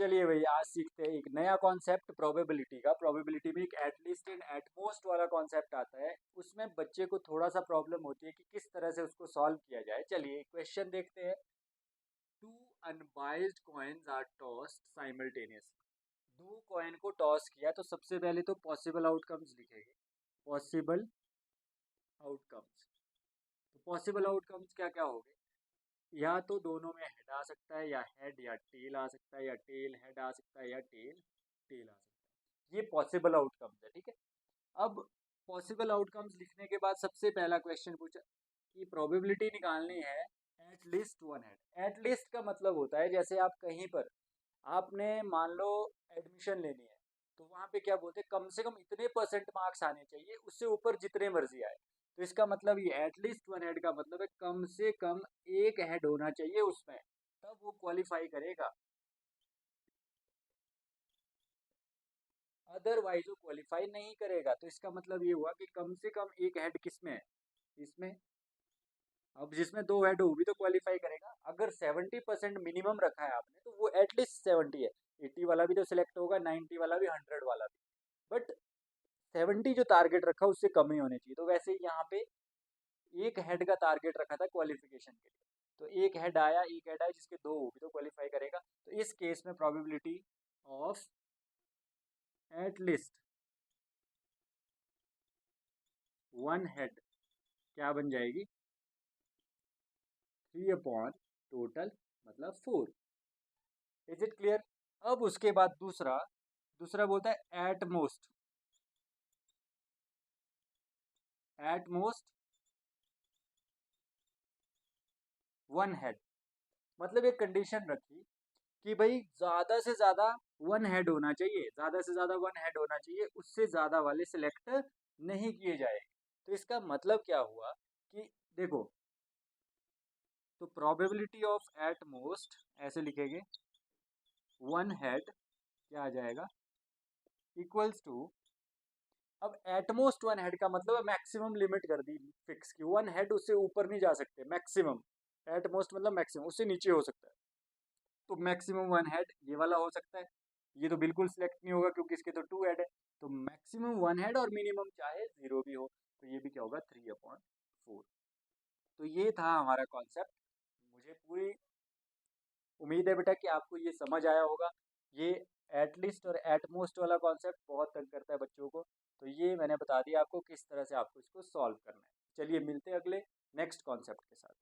चलिए भैया आज सीखते हैं एक नया कॉन्सेप्ट प्रोबेबिलिटी का। प्रोबेबिलिटी में एक एटलीस्ट एंड एटमोस्ट वाला कॉन्सेप्ट आता है। उसमें बच्चे को थोड़ा सा प्रॉब्लम होती है कि किस तरह से उसको सॉल्व किया जाए। चलिए क्वेश्चन देखते हैं। Two unbiased coins are tossed simultaneously. दो कॉइन को टॉस किया तो सबसे पहले तो पॉसिबल आउटकम्स लिखेंगे। पॉसिबल आउटकम्स, तो पॉसिबल आउटकम्स क्या क्या हो गए? या तो दोनों में हेड आ सकता है, या हेड या टेल आ सकता है, या टेल हेड आ सकता है, या टेल टेल आ सकता है। ये पॉसिबल आउटकम्स है, ठीक है। अब पॉसिबल आउटकम्स लिखने के बाद सबसे पहला क्वेश्चन पूछा कि प्रोबेबिलिटी निकालनी है at least one head. At least का मतलब होता है जैसे आप कहीं पर आपने मान लो एडमिशन लेनी है, तो वहाँ पे क्या बोलते हैं, कम से कम इतने परसेंट मार्क्स आने चाहिए, उससे ऊपर जितने मर्जी आए। तो इसका मतलब ये एटलीस्ट वन हेड का मतलब है कम से कम एक हेड होना चाहिए उसमें, तब वो क्वालिफाई करेगा, अदरवाइज वो क्वालिफाई नहीं करेगा। तो इसका मतलब ये हुआ कि कम से कम एक हेड किसमें है, इसमें। अब जिसमें दो हेड हो वो भी तो क्वालिफाई करेगा। अगर 70% मिनिमम रखा है आपने तो वो एटलीस्ट 70 है। 80 वाला भी तो सिलेक्ट होगा, 90 वाला भी, 100 वाला भी। बट 70 जो टारगेट रखा उससे कम ही होने चाहिए। तो वैसे ही यहाँ पे एक हेड का टारगेट रखा था क्वालिफिकेशन के लिए, तो एक हेड आया, एक हेड आया, जिसके दो वो भी तो क्वालिफाई करेगा। तो इस केस में probability of at least one head क्या बन जाएगी? 3 अपॉन टोटल मतलब 4। Is it clear? अब उसके बाद दूसरा दूसरा बोलता है एट मोस्ट वन हेड। मतलब एक कंडीशन रखी कि भाई ज्यादा से ज्यादा वन हेड होना चाहिए, ज्यादा से ज्यादा वन हेड होना चाहिए, उससे ज्यादा वाले सिलेक्ट नहीं किए जाएंगे। तो इसका मतलब क्या हुआ कि देखो, तो प्रोबेबिलिटी ऑफ एट मोस्ट ऐसे लिखेंगे, वन हेड क्या आ जाएगा, इक्वल्स टू। अब एटमोस्ट वन हेड का मतलब है मैक्सिमम लिमिट कर दी फिक्स की, वन हेड उससे ऊपर नहीं जा सकते, मैक्सिमम। एटमोस्ट मतलब मैक्सिमम, उससे नीचे हो सकता है। तो मैक्सिमम वन हेड ये वाला हो सकता है। ये तो बिल्कुल सिलेक्ट नहीं होगा क्योंकि इसके तो टू हेड है। तो मैक्सिमम वन हेड और मिनिमम चाहे जीरो भी हो, तो ये भी क्या होगा, 3/4। तो ये था हमारा कॉन्सेप्ट। मुझे पूरी उम्मीद है बेटा कि आपको ये समझ आया होगा। ये एटलीस्ट और एटमोस्ट वाला कॉन्सेप्ट बहुत तंग करता है बच्चों को। तो ये मैंने बता दिया आपको किस तरह से आपको इसको सॉल्व करना है। चलिए मिलते हैं अगले नेक्स्ट कॉन्सेप्ट के साथ।